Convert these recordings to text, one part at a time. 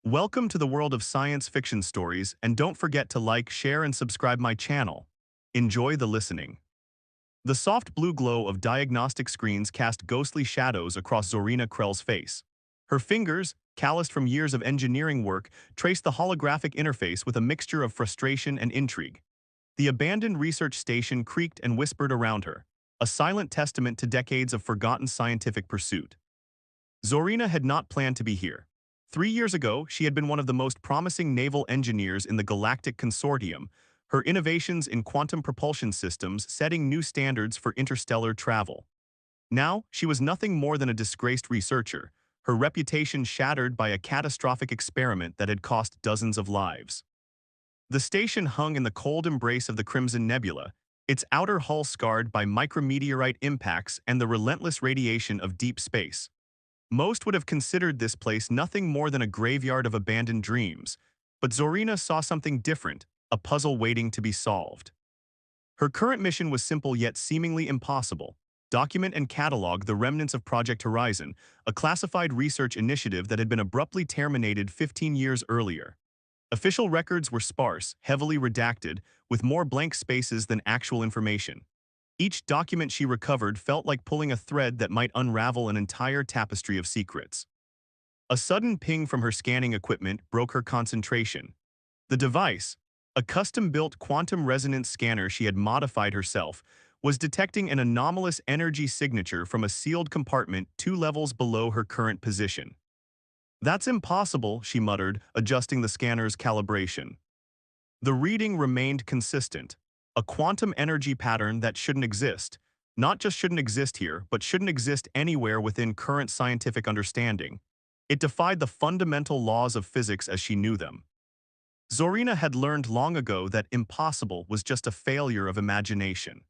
Welcome to the world of science fiction stories, and don't forget to like, share, and subscribe my channel. Enjoy the listening. The soft blue glow of diagnostic screens cast ghostly shadows across Zorina Krell's face. Her fingers, calloused from years of engineering work, traced the holographic interface with a mixture of frustration and intrigue. The abandoned research station creaked and whispered around her, a silent testament to decades of forgotten scientific pursuit. Zorina had not planned to be here. 3 years ago, she had been one of the most promising naval engineers in the Galactic Consortium, her innovations in quantum propulsion systems setting new standards for interstellar travel. Now, she was nothing more than a disgraced researcher, her reputation shattered by a catastrophic experiment that had cost dozens of lives. The station hung in the cold embrace of the Crimson Nebula, its outer hull scarred by micrometeorite impacts and the relentless radiation of deep space. Most would have considered this place nothing more than a graveyard of abandoned dreams, but Zorina saw something different, a puzzle waiting to be solved. Her current mission was simple yet seemingly impossible: document and catalog the remnants of Project Horizon, a classified research initiative that had been abruptly terminated 15 years earlier. Official records were sparse, heavily redacted, with more blank spaces than actual information. Each document she recovered felt like pulling a thread that might unravel an entire tapestry of secrets. A sudden ping from her scanning equipment broke her concentration. The device, a custom-built quantum resonance scanner she had modified herself, was detecting an anomalous energy signature from a sealed compartment 2 levels below her current position. "That's impossible," she muttered, adjusting the scanner's calibration. The reading remained consistent, a quantum energy pattern that shouldn't exist. Not just shouldn't exist here, but shouldn't exist anywhere within current scientific understanding. It defied the fundamental laws of physics as she knew them. Zorina had learned long ago that impossible was just a failure of imagination.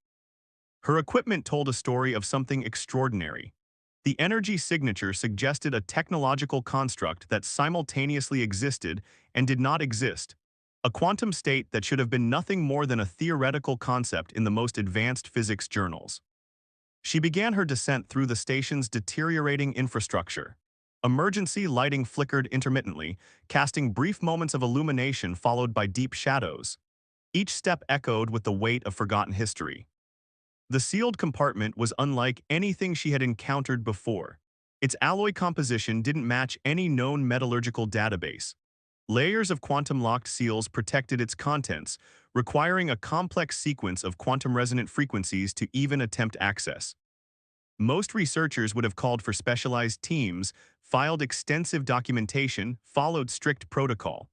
Her equipment told a story of something extraordinary. The energy signature suggested a technological construct that simultaneously existed and did not exist, a quantum state that should have been nothing more than a theoretical concept in the most advanced physics journals. She began her descent through the station's deteriorating infrastructure. Emergency lighting flickered intermittently, casting brief moments of illumination followed by deep shadows. Each step echoed with the weight of forgotten history. The sealed compartment was unlike anything she had encountered before. Its alloy composition didn't match any known metallurgical database. Layers of quantum-locked seals protected its contents, requiring a complex sequence of quantum-resonant frequencies to even attempt access. Most researchers would have called for specialized teams, filed extensive documentation, followed strict protocol.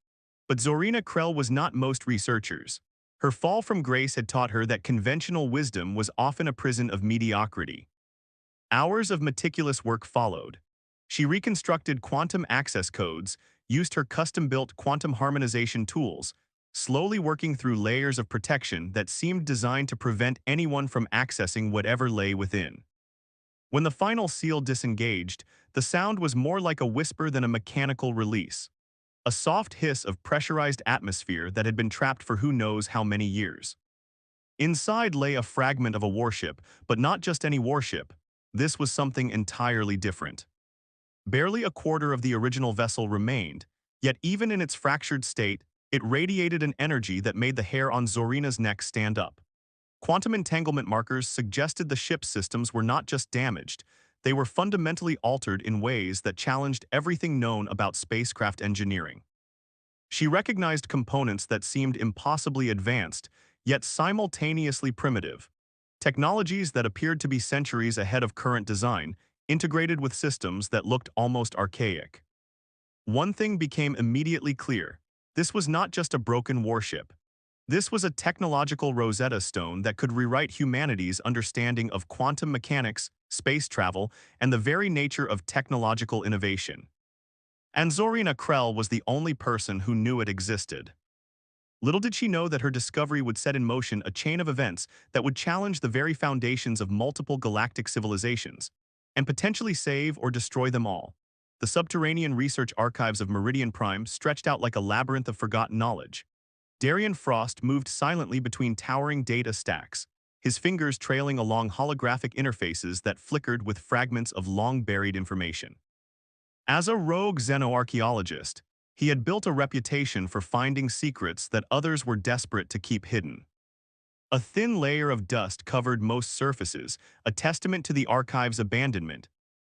But Zorina Krell was not most researchers. Her fall from grace had taught her that conventional wisdom was often a prison of mediocrity. Hours of meticulous work followed. She reconstructed quantum access codes, used her custom-built quantum harmonization tools, slowly working through layers of protection that seemed designed to prevent anyone from accessing whatever lay within. When the final seal disengaged, the sound was more like a whisper than a mechanical release. A soft hiss of pressurized atmosphere that had been trapped for who knows how many years. Inside lay a fragment of a warship, but not just any warship. This was something entirely different. Barely a quarter of the original vessel remained, yet even in its fractured state, it radiated an energy that made the hair on Zorina's neck stand up. Quantum entanglement markers suggested the ship's systems were not just damaged, they were fundamentally altered in ways that challenged everything known about spacecraft engineering. She recognized components that seemed impossibly advanced, yet simultaneously primitive. Technologies that appeared to be centuries ahead of current design, integrated with systems that looked almost archaic. One thing became immediately clear: this was not just a broken warship. This was a technological Rosetta Stone that could rewrite humanity's understanding of quantum mechanics, space travel, and the very nature of technological innovation. And Zorina Krell was the only person who knew it existed. Little did she know that her discovery would set in motion a chain of events that would challenge the very foundations of multiple galactic civilizations, and potentially save or destroy them all. The subterranean research archives of Meridian Prime stretched out like a labyrinth of forgotten knowledge. Darian Frost moved silently between towering data stacks, his fingers trailing along holographic interfaces that flickered with fragments of long-buried information. As a rogue xenoarchaeologist, He had built a reputation for finding secrets that others were desperate to keep hidden. A thin layer of dust covered most surfaces, a testament to the archive's abandonment.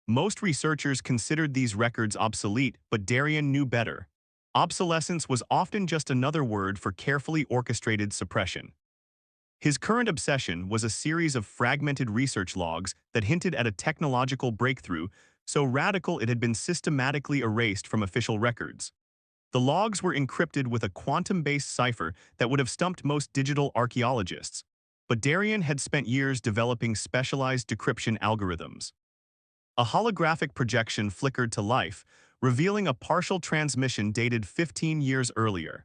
Most researchers considered these records obsolete, but Darien knew better. Obsolescence was often just another word for carefully orchestrated suppression. His current obsession was a series of fragmented research logs that hinted at a technological breakthrough so radical it had been systematically erased from official records. The logs were encrypted with a quantum-based cipher that would have stumped most digital archaeologists. But Darien had spent years developing specialized decryption algorithms. A holographic projection flickered to life, revealing a partial transmission dated 15 years earlier.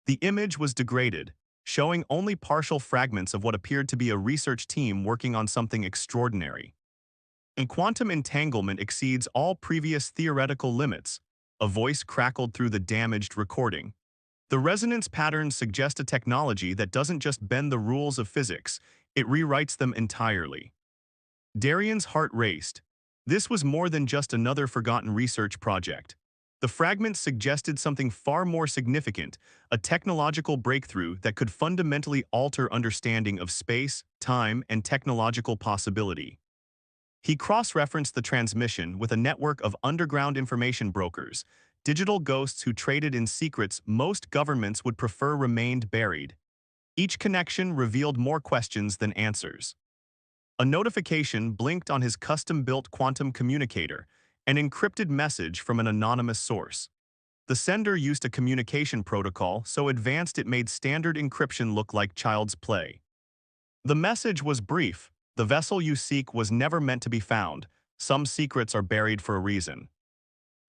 The image was degraded, showing only partial fragments of what appeared to be a research team working on something extraordinary. And quantum entanglement exceeds all previous theoretical limits, a voice crackled through the damaged recording. The resonance patterns suggest a technology that doesn't just bend the rules of physics, it rewrites them entirely. Darien's heart raced. This was more than just another forgotten research project. The fragments suggested something far more significant, a technological breakthrough that could fundamentally alter understanding of space, time, and technological possibility. He cross-referenced the transmission with a network of underground information brokers, digital ghosts who traded in secrets most governments would prefer remained buried. Each connection revealed more questions than answers. A notification blinked on his custom-built quantum communicator, an encrypted message from an anonymous source. The sender used a communication protocol so advanced it made standard encryption look like child's play. The message was brief: the vessel you seek was never meant to be found. Some secrets are buried for a reason.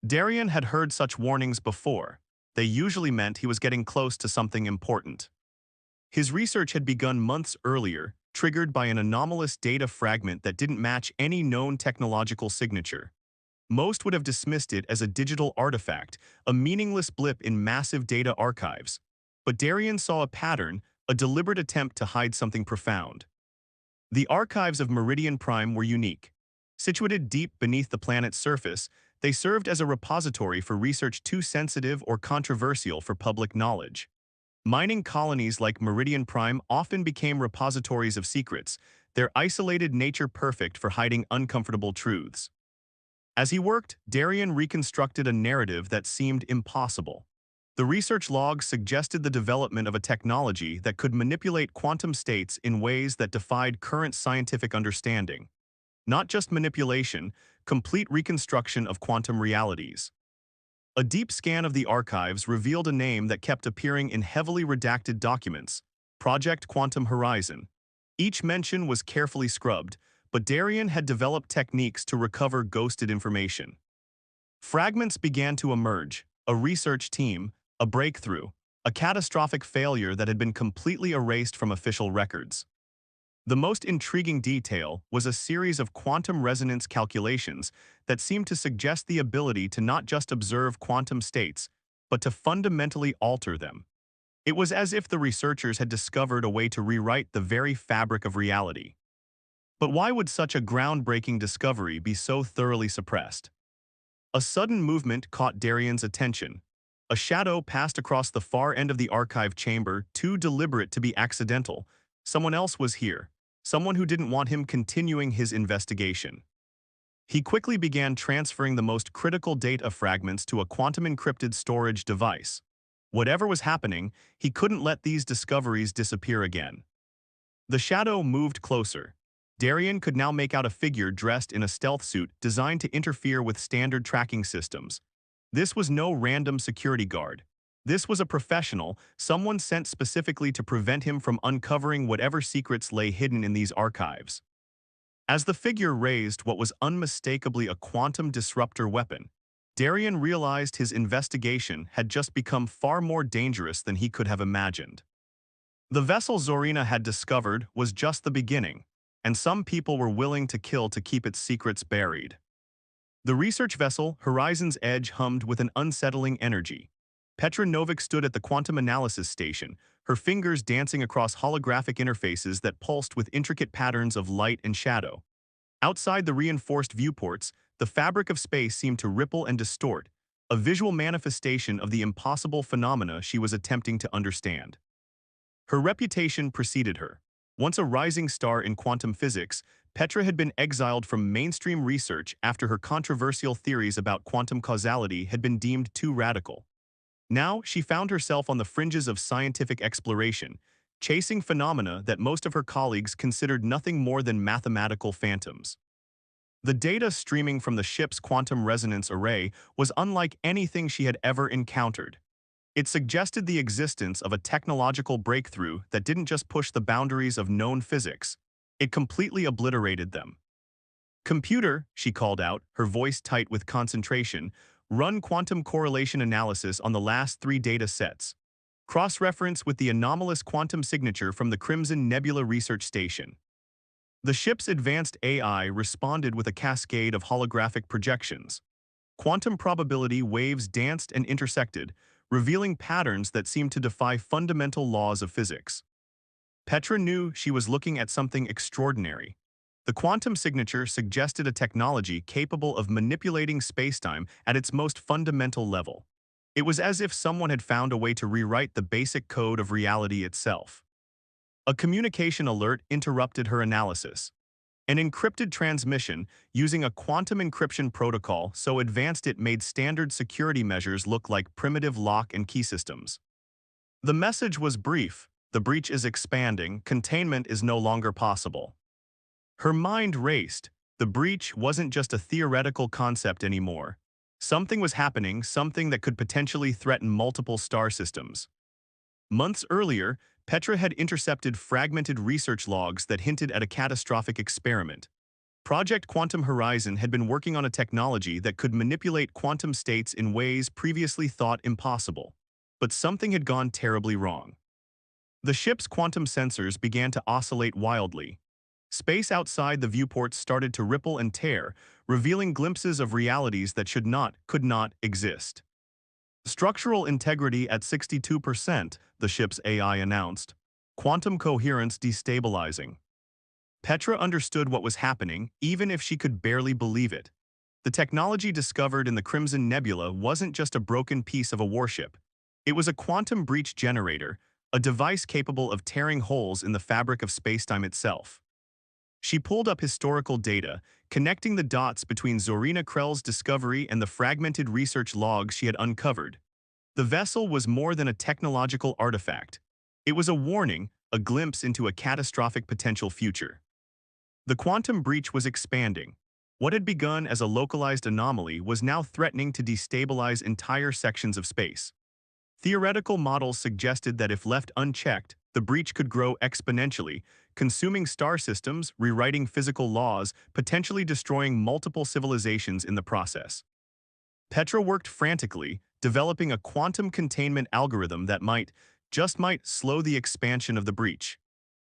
Darien had heard such warnings before. They usually meant he was getting close to something important. His research had begun months earlier, triggered by an anomalous data fragment that didn't match any known technological signature. Most would have dismissed it as a digital artifact, a meaningless blip in massive data archives. But Darien saw a pattern, a deliberate attempt to hide something profound. The archives of Meridian Prime were unique. Situated deep beneath the planet's surface, they served as a repository for research too sensitive or controversial for public knowledge. Mining colonies like Meridian Prime often became repositories of secrets, their isolated nature perfect for hiding uncomfortable truths. As he worked, Darien reconstructed a narrative that seemed impossible. The research logs suggested the development of a technology that could manipulate quantum states in ways that defied current scientific understanding. Not just manipulation, complete reconstruction of quantum realities. A deep scan of the archives revealed a name that kept appearing in heavily redacted documents: Project Quantum Horizon. Each mention was carefully scrubbed, but Darien had developed techniques to recover ghosted information. Fragments began to emerge: a research team, a breakthrough, a catastrophic failure that had been completely erased from official records. The most intriguing detail was a series of quantum resonance calculations that seemed to suggest the ability to not just observe quantum states, but to fundamentally alter them. It was as if the researchers had discovered a way to rewrite the very fabric of reality. But why would such a groundbreaking discovery be so thoroughly suppressed? A sudden movement caught Darien's attention. A shadow passed across the far end of the archive chamber, too deliberate to be accidental. Someone else was here. Someone who didn't want him continuing his investigation. He quickly began transferring the most critical data fragments to a quantum-encrypted storage device. Whatever was happening, he couldn't let these discoveries disappear again. The shadow moved closer. Darien could now make out a figure dressed in a stealth suit designed to interfere with standard tracking systems. This was no random security guard. This was a professional, someone sent specifically to prevent him from uncovering whatever secrets lay hidden in these archives. As the figure raised what was unmistakably a quantum disruptor weapon, Darien realized his investigation had just become far more dangerous than he could have imagined. The vessel Zorina had discovered was just the beginning, and some people were willing to kill to keep its secrets buried. The research vessel, Horizon's Edge, hummed with an unsettling energy. Petra Novik stood at the quantum analysis station, her fingers dancing across holographic interfaces that pulsed with intricate patterns of light and shadow. Outside the reinforced viewports, the fabric of space seemed to ripple and distort, a visual manifestation of the impossible phenomena she was attempting to understand. Her reputation preceded her. Once a rising star in quantum physics, Petra had been exiled from mainstream research after her controversial theories about quantum causality had been deemed too radical. Now, she found herself on the fringes of scientific exploration, chasing phenomena that most of her colleagues considered nothing more than mathematical phantoms. The data streaming from the ship's quantum resonance array was unlike anything she had ever encountered. It suggested the existence of a technological breakthrough that didn't just push the boundaries of known physics, it completely obliterated them. "Computer," she called out, her voice tight with concentration, "run quantum correlation analysis on the last 3 data sets. Cross-reference with the anomalous quantum signature from the Crimson Nebula Research Station." The ship's advanced AI responded with a cascade of holographic projections. Quantum probability waves danced and intersected, revealing patterns that seemed to defy fundamental laws of physics. Petra knew she was looking at something extraordinary. The quantum signature suggested a technology capable of manipulating spacetime at its most fundamental level. It was as if someone had found a way to rewrite the basic code of reality itself. A communication alert interrupted her analysis. An encrypted transmission using a quantum encryption protocol so advanced it made standard security measures look like primitive lock and key systems. The message was brief: the breach is expanding, containment is no longer possible. Her mind raced. The breach wasn't just a theoretical concept anymore. Something was happening, something that could potentially threaten multiple star systems. Months earlier, Petra had intercepted fragmented research logs that hinted at a catastrophic experiment. Project Quantum Horizon had been working on a technology that could manipulate quantum states in ways previously thought impossible. But something had gone terribly wrong. The ship's quantum sensors began to oscillate wildly. Space outside the viewport started to ripple and tear, revealing glimpses of realities that could not exist. Structural integrity at 62%, the ship's AI announced. Quantum coherence destabilizing. Petra understood what was happening, even if she could barely believe it. The technology discovered in the Crimson Nebula wasn't just a broken piece of a warship. It was a quantum breach generator, a device capable of tearing holes in the fabric of spacetime itself. She pulled up historical data, connecting the dots between Zorina Krell's discovery and the fragmented research logs she had uncovered. The vessel was more than a technological artifact. It was a warning, a glimpse into a catastrophic potential future. The quantum breach was expanding. What had begun as a localized anomaly was now threatening to destabilize entire sections of space. Theoretical models suggested that if left unchecked, the breach could grow exponentially, consuming star systems, rewriting physical laws, potentially destroying multiple civilizations in the process. Petra worked frantically, developing a quantum containment algorithm that just might, slow the expansion of the breach.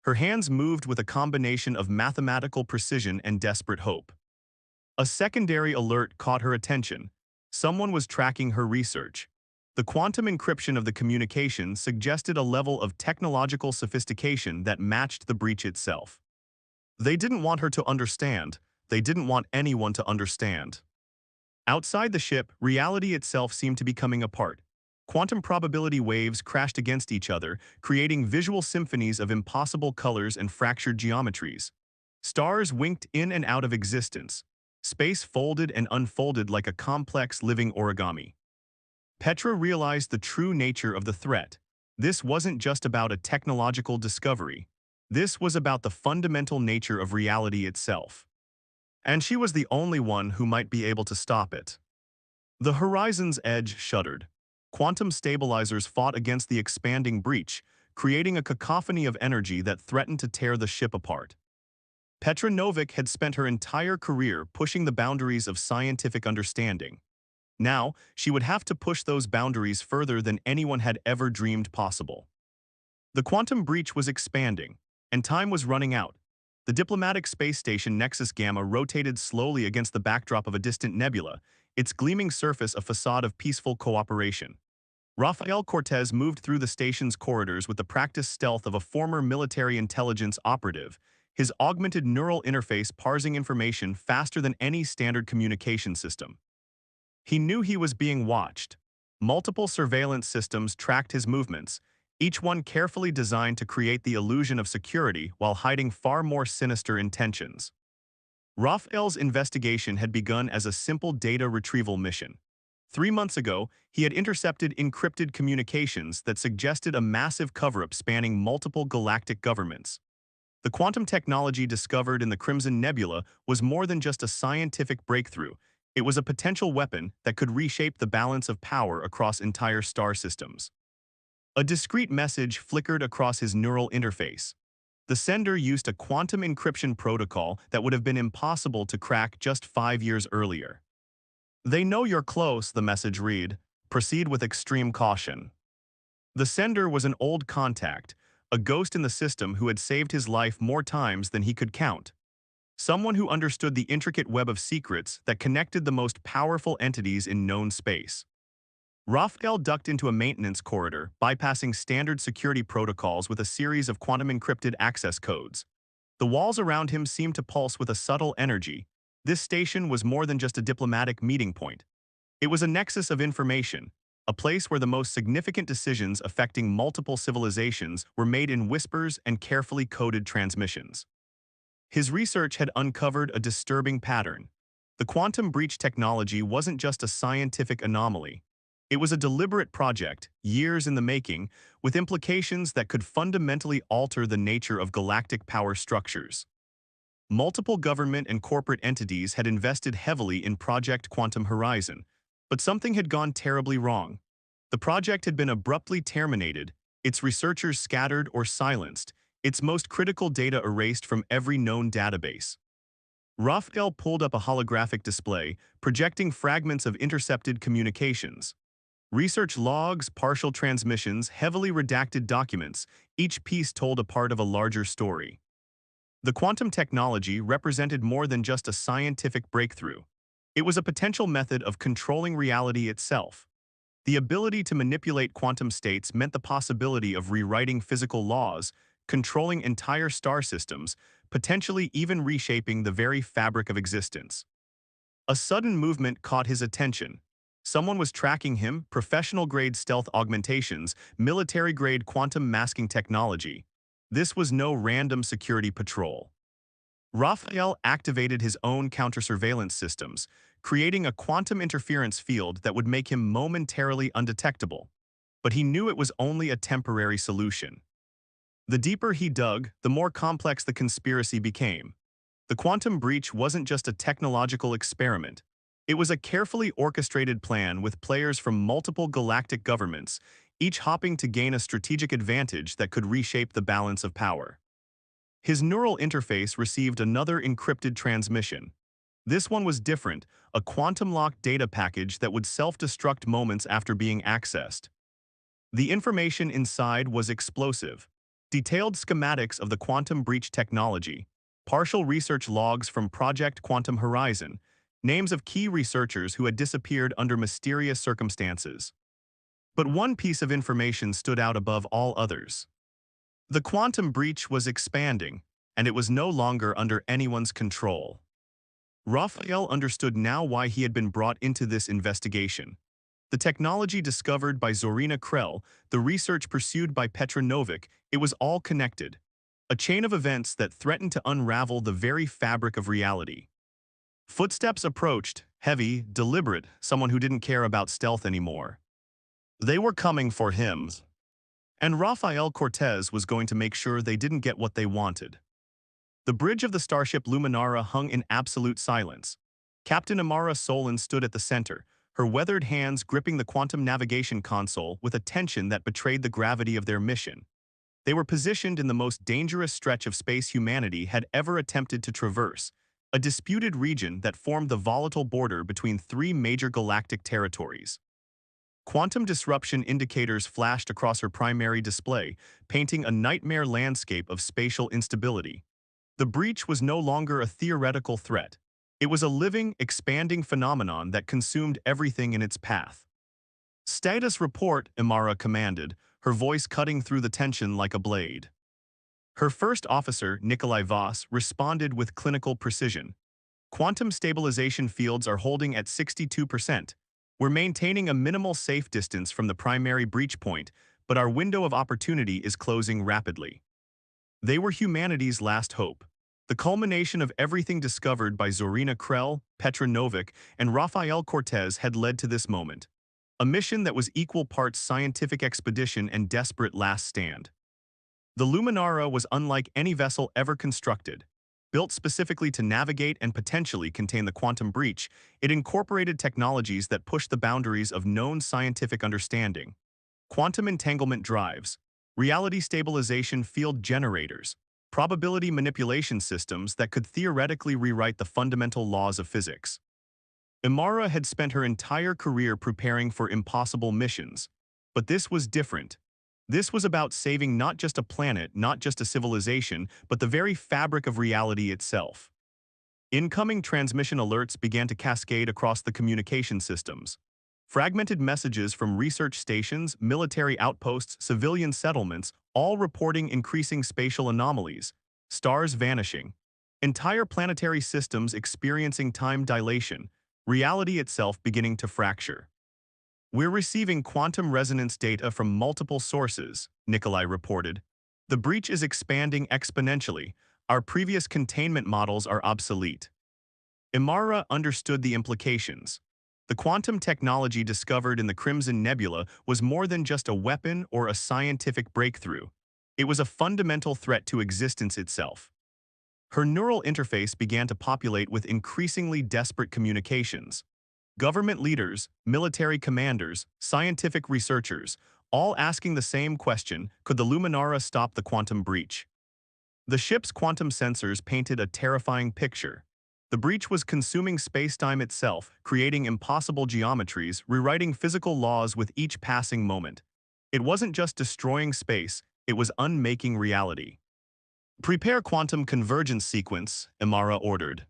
Her hands moved with a combination of mathematical precision and desperate hope. A secondary alert caught her attention. Someone was tracking her research. The quantum encryption of the communication suggested a level of technological sophistication that matched the breach itself. They didn't want her to understand. They didn't want anyone to understand. Outside the ship, reality itself seemed to be coming apart. Quantum probability waves crashed against each other, creating visual symphonies of impossible colors and fractured geometries. Stars winked in and out of existence. Space folded and unfolded like a complex living origami. Petra realized the true nature of the threat. This wasn't just about a technological discovery. This was about the fundamental nature of reality itself. And she was the only one who might be able to stop it. The horizon's edge shuddered. Quantum stabilizers fought against the expanding breach, creating a cacophony of energy that threatened to tear the ship apart. Petra Novick had spent her entire career pushing the boundaries of scientific understanding. Now, she would have to push those boundaries further than anyone had ever dreamed possible. The quantum breach was expanding, and time was running out. The diplomatic space station Nexus Gamma rotated slowly against the backdrop of a distant nebula, its gleaming surface a facade of peaceful cooperation. Rafael Cortez moved through the station's corridors with the practiced stealth of a former military intelligence operative, his augmented neural interface parsing information faster than any standard communication system. He knew he was being watched. Multiple surveillance systems tracked his movements, each one carefully designed to create the illusion of security while hiding far more sinister intentions. Raphael's investigation had begun as a simple data retrieval mission. 3 months ago, he had intercepted encrypted communications that suggested a massive cover-up spanning multiple galactic governments. The quantum technology discovered in the Crimson Nebula was more than just a scientific breakthrough. It was a potential weapon that could reshape the balance of power across entire star systems. A discrete message flickered across his neural interface. The sender used a quantum encryption protocol that would have been impossible to crack just 5 years earlier. "They know you're close," the message read. "Proceed with extreme caution." The sender was an old contact, a ghost in the system who had saved his life more times than he could count. Someone who understood the intricate web of secrets that connected the most powerful entities in known space. Raphael ducked into a maintenance corridor, bypassing standard security protocols with a series of quantum-encrypted access codes. The walls around him seemed to pulse with a subtle energy. This station was more than just a diplomatic meeting point. It was a nexus of information, a place where the most significant decisions affecting multiple civilizations were made in whispers and carefully coded transmissions. His research had uncovered a disturbing pattern. The quantum breach technology wasn't just a scientific anomaly. It was a deliberate project, years in the making, with implications that could fundamentally alter the nature of galactic power structures. Multiple government and corporate entities had invested heavily in Project Quantum Horizon, but something had gone terribly wrong. The project had been abruptly terminated, its researchers scattered or silenced, its most critical data erased from every known database. Raphael pulled up a holographic display, projecting fragments of intercepted communications. Research logs, partial transmissions, heavily redacted documents, each piece told a part of a larger story. The quantum technology represented more than just a scientific breakthrough. It was a potential method of controlling reality itself. The ability to manipulate quantum states meant the possibility of rewriting physical laws, controlling entire star systems, potentially even reshaping the very fabric of existence. A sudden movement caught his attention. Someone was tracking him, professional-grade stealth augmentations, military-grade quantum masking technology. This was no random security patrol. Raphael activated his own counter-surveillance systems, creating a quantum interference field that would make him momentarily undetectable. But he knew it was only a temporary solution. The deeper he dug, the more complex the conspiracy became. The quantum breach wasn't just a technological experiment. It was a carefully orchestrated plan with players from multiple galactic governments, each hopping to gain a strategic advantage that could reshape the balance of power. His neural interface received another encrypted transmission. This one was different, a quantum-locked data package that would self-destruct moments after being accessed. The information inside was explosive. Detailed schematics of the quantum breach technology, partial research logs from Project Quantum Horizon, names of key researchers who had disappeared under mysterious circumstances. But one piece of information stood out above all others. The quantum breach was expanding, and it was no longer under anyone's control. Raphael understood now why he had been brought into this investigation. The technology discovered by Zorina Krell, the research pursued by Petra Novick, it was all connected. A chain of events that threatened to unravel the very fabric of reality. Footsteps approached, heavy, deliberate, someone who didn't care about stealth anymore. They were coming for him. And Rafael Cortez was going to make sure they didn't get what they wanted. The bridge of the starship Luminara hung in absolute silence. Captain Amara Solon stood at the center, her weathered hands gripping the quantum navigation console with a tension that betrayed the gravity of their mission. They were positioned in the most dangerous stretch of space humanity had ever attempted to traverse, a disputed region that formed the volatile border between three major galactic territories. Quantum disruption indicators flashed across her primary display, painting a nightmare landscape of spatial instability. The breach was no longer a theoretical threat. It was a living, expanding phenomenon that consumed everything in its path. "Status report," Imara commanded, her voice cutting through the tension like a blade. Her first officer, Nikolai Voss, responded with clinical precision. "Quantum stabilization fields are holding at 62%. We're maintaining a minimal safe distance from the primary breach point, but our window of opportunity is closing rapidly. They were humanity's last hope. The culmination of everything discovered by Zorina Krell, Petra Novick, and Rafael Cortez had led to this moment. A mission that was equal parts scientific expedition and desperate last stand. The Luminara was unlike any vessel ever constructed. Built specifically to navigate and potentially contain the quantum breach, it incorporated technologies that pushed the boundaries of known scientific understanding. Quantum entanglement drives, reality stabilization field generators, probability manipulation systems that could theoretically rewrite the fundamental laws of physics. Imara had spent her entire career preparing for impossible missions. But this was different. This was about saving not just a planet, not just a civilization, but the very fabric of reality itself. Incoming transmission alerts began to cascade across the communication systems. Fragmented messages from research stations, military outposts, civilian settlements, all reporting increasing spatial anomalies, stars vanishing, entire planetary systems experiencing time dilation, reality itself beginning to fracture. We're receiving quantum resonance data from multiple sources, Nikolai reported. The breach is expanding exponentially. Our previous containment models are obsolete. Imara understood the implications. The quantum technology discovered in the Crimson Nebula was more than just a weapon or a scientific breakthrough. It was a fundamental threat to existence itself. Her neural interface began to populate with increasingly desperate communications. Government leaders, military commanders, scientific researchers, all asking the same question: could the Luminara stop the quantum breach? The ship's quantum sensors painted a terrifying picture. The breach was consuming spacetime itself, creating impossible geometries, rewriting physical laws with each passing moment. It wasn't just destroying space, it was unmaking reality. Prepare quantum convergence sequence, Imara ordered.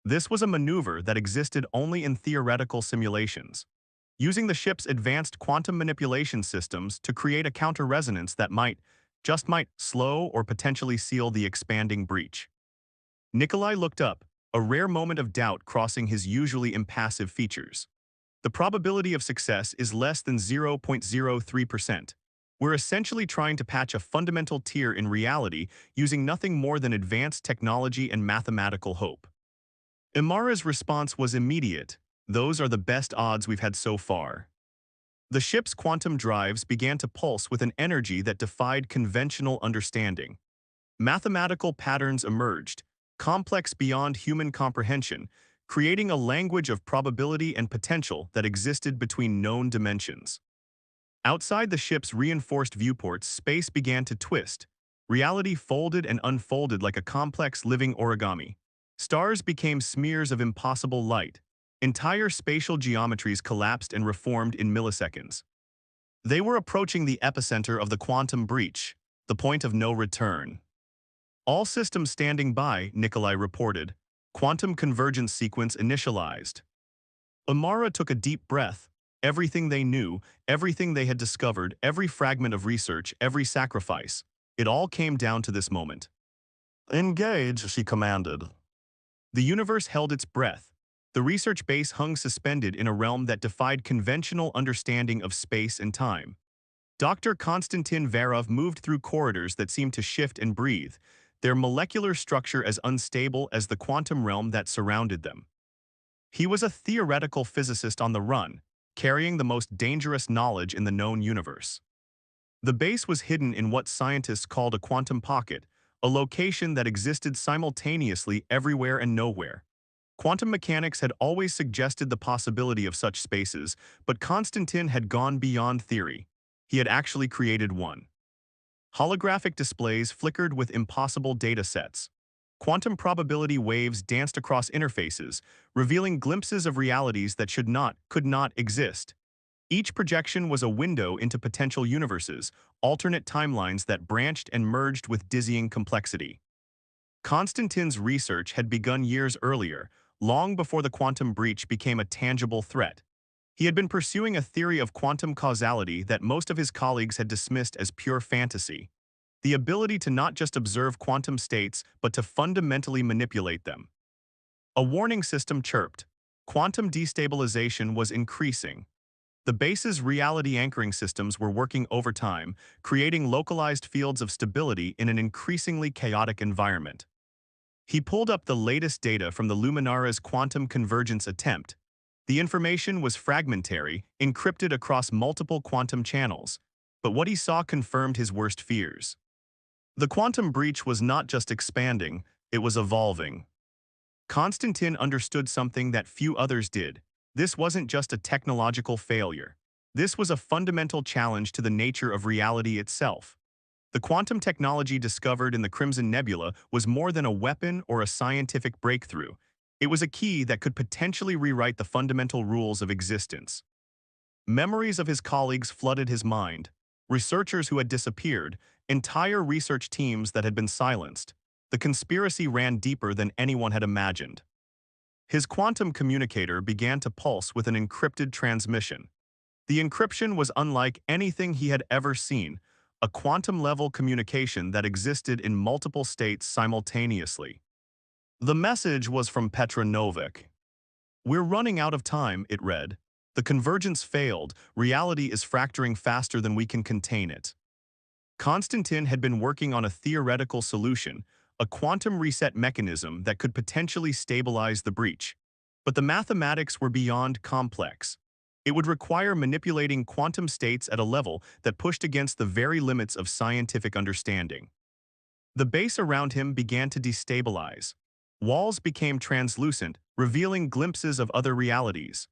This was a maneuver that existed only in theoretical simulations, using the ship's advanced quantum manipulation systems to create a counter-resonance that might slow or potentially seal the expanding breach. Nikolai looked up, a rare moment of doubt crossing his usually impassive features. The probability of success is less than 0.03%. We're essentially trying to patch a fundamental tear in reality using nothing more than advanced technology and mathematical hope. Imara's response was immediate. Those are the best odds we've had so far. The ship's quantum drives began to pulse with an energy that defied conventional understanding. Mathematical patterns emerged, complex beyond human comprehension, creating a language of probability and potential that existed between known dimensions. Outside the ship's reinforced viewports, space began to twist. Reality folded and unfolded like a complex living origami. Stars became smears of impossible light. Entire spatial geometries collapsed and reformed in milliseconds. They were approaching the epicenter of the quantum breach, the point of no return. All systems standing by, Nikolai reported. Quantum convergence sequence initialized. Imara took a deep breath. Everything they knew, everything they had discovered, every fragment of research, every sacrifice, it all came down to this moment. Engage, she commanded. The universe held its breath. The research base hung suspended in a realm that defied conventional understanding of space and time. Dr. Konstantin Varov moved through corridors that seemed to shift and breathe, their molecular structure as unstable as the quantum realm that surrounded them. He was a theoretical physicist on the run, carrying the most dangerous knowledge in the known universe. The base was hidden in what scientists called a quantum pocket, a location that existed simultaneously everywhere and nowhere. Quantum mechanics had always suggested the possibility of such spaces, but Konstantin had gone beyond theory. He had actually created one. Holographic displays flickered with impossible data sets. Quantum probability waves danced across interfaces, revealing glimpses of realities that could not exist. Each projection was a window into potential universes, alternate timelines that branched and merged with dizzying complexity. Konstantin's research had begun years earlier, long before the quantum breach became a tangible threat. He had been pursuing a theory of quantum causality that most of his colleagues had dismissed as pure fantasy. The ability to not just observe quantum states, but to fundamentally manipulate them. A warning system chirped. Quantum destabilization was increasing. The base's reality anchoring systems were working overtime, creating localized fields of stability in an increasingly chaotic environment. He pulled up the latest data from the Luminara's quantum convergence attempt. The information was fragmentary, encrypted across multiple quantum channels, but what he saw confirmed his worst fears. The quantum breach was not just expanding, it was evolving. Konstantin understood something that few others did. This wasn't just a technological failure. This was a fundamental challenge to the nature of reality itself. The quantum technology discovered in the Crimson Nebula was more than a weapon or a scientific breakthrough. It was a key that could potentially rewrite the fundamental rules of existence. Memories of his colleagues flooded his mind. Researchers who had disappeared, entire research teams that had been silenced. The conspiracy ran deeper than anyone had imagined. His quantum communicator began to pulse with an encrypted transmission. The encryption was unlike anything he had ever seen, a quantum-level communication that existed in multiple states simultaneously. The message was from Petra Novik. "We're running out of time," it read. "The convergence failed. Reality is fracturing faster than we can contain it." Konstantin had been working on a theoretical solution, a quantum reset mechanism that could potentially stabilize the breach. But the mathematics were beyond complex. It would require manipulating quantum states at a level that pushed against the very limits of scientific understanding. The base around him began to destabilize. Walls became translucent, revealing glimpses of other realities.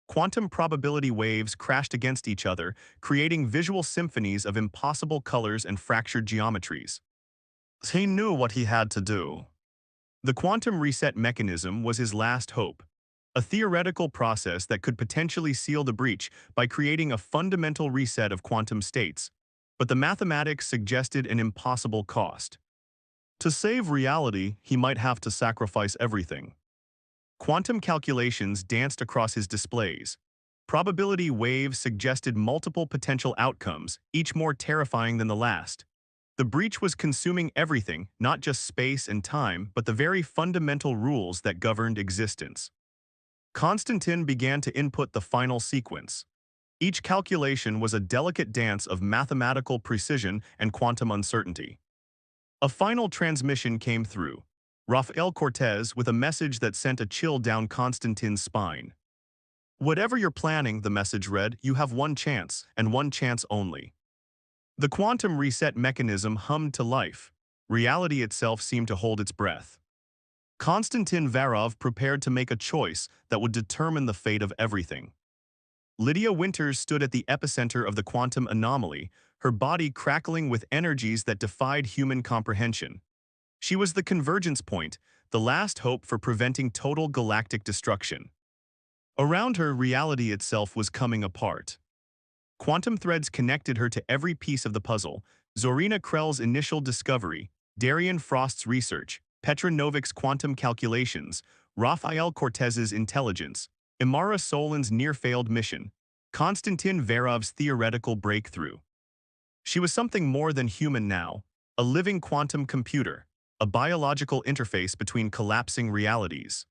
Quantum probability waves crashed against each other, creating visual symphonies of impossible colors and fractured geometries. He knew what he had to do. The quantum reset mechanism was his last hope, a theoretical process that could potentially seal the breach by creating a fundamental reset of quantum states. But the mathematics suggested an impossible cost. To save reality, he might have to sacrifice everything. Quantum calculations danced across his displays. Probability waves suggested multiple potential outcomes, each more terrifying than the last. The breach was consuming everything, not just space and time, but the very fundamental rules that governed existence. Konstantin began to input the final sequence. Each calculation was a delicate dance of mathematical precision and quantum uncertainty. A final transmission came through. Rafael Cortez with a message that sent a chill down Konstantin's spine. "Whatever you're planning," the message read, "you have one chance, and one chance only." The quantum reset mechanism hummed to life. Reality itself seemed to hold its breath. Konstantin Varov prepared to make a choice that would determine the fate of everything. Lydia Winters stood at the epicenter of the quantum anomaly, her body crackling with energies that defied human comprehension. She was the convergence point, the last hope for preventing total galactic destruction. Around her, reality itself was coming apart. Quantum threads connected her to every piece of the puzzle: Zorina Krell's initial discovery, Darian Frost's research, Petra Novik's quantum calculations, Rafael Cortez's intelligence, Imara Solin's near-failed mission, Konstantin Varov's theoretical breakthrough. She was something more than human now, a living quantum computer, a biological interface between collapsing realities.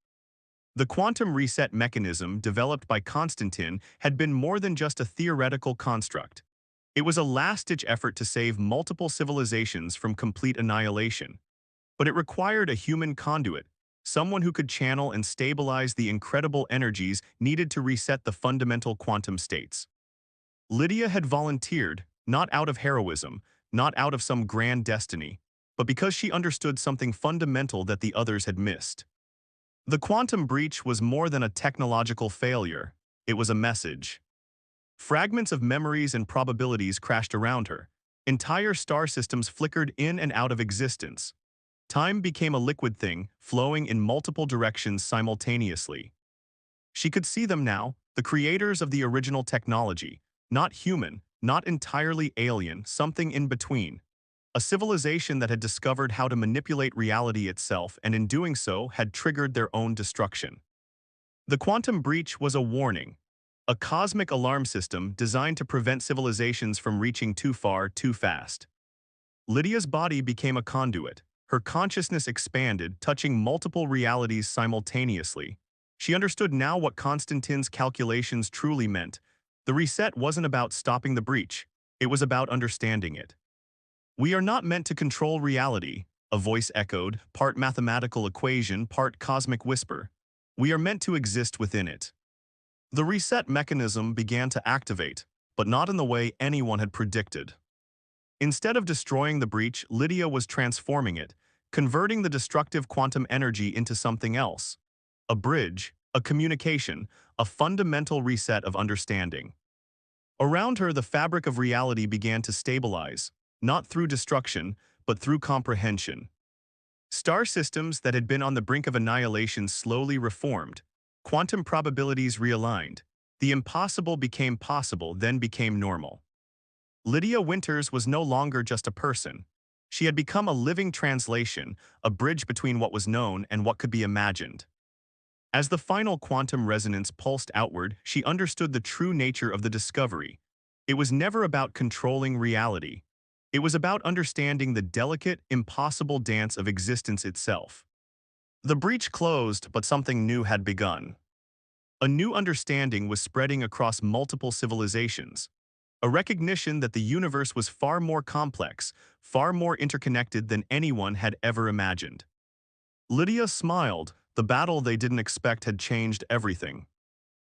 The quantum reset mechanism developed by Konstantin had been more than just a theoretical construct. It was a last-ditch effort to save multiple civilizations from complete annihilation. But it required a human conduit, someone who could channel and stabilize the incredible energies needed to reset the fundamental quantum states. Lydia had volunteered, not out of heroism, not out of some grand destiny, but because she understood something fundamental that the others had missed. The quantum breach was more than a technological failure. It was a message. Fragments of memories and probabilities crashed around her. Entire star systems flickered in and out of existence. Time became a liquid thing, flowing in multiple directions simultaneously. She could see them now, the creators of the original technology, not human, not entirely alien, something in between. A civilization that had discovered how to manipulate reality itself and in doing so had triggered their own destruction. The quantum breach was a warning, a cosmic alarm system designed to prevent civilizations from reaching too far too fast. Lydia's body became a conduit. Her consciousness expanded, touching multiple realities simultaneously. She understood now what Constantine's calculations truly meant. The reset wasn't about stopping the breach. It was about understanding it. "We are not meant to control reality," a voice echoed, part mathematical equation, part cosmic whisper. "We are meant to exist within it." The reset mechanism began to activate, but not in the way anyone had predicted. Instead of destroying the breach, Lydia was transforming it, converting the destructive quantum energy into something else. A bridge, a communication, a fundamental reset of understanding. Around her, the fabric of reality began to stabilize, not through destruction, but through comprehension. Star systems that had been on the brink of annihilation slowly reformed. Quantum probabilities realigned. The impossible became possible, then became normal. Lydia Winters was no longer just a person. She had become a living translation, a bridge between what was known and what could be imagined. As the final quantum resonance pulsed outward, she understood the true nature of the discovery. It was never about controlling reality. It was about understanding the delicate, impossible dance of existence itself. The breach closed, but something new had begun. A new understanding was spreading across multiple civilizations. A recognition that the universe was far more complex, far more interconnected than anyone had ever imagined. Lydia smiled. The battle they didn't expect had changed everything.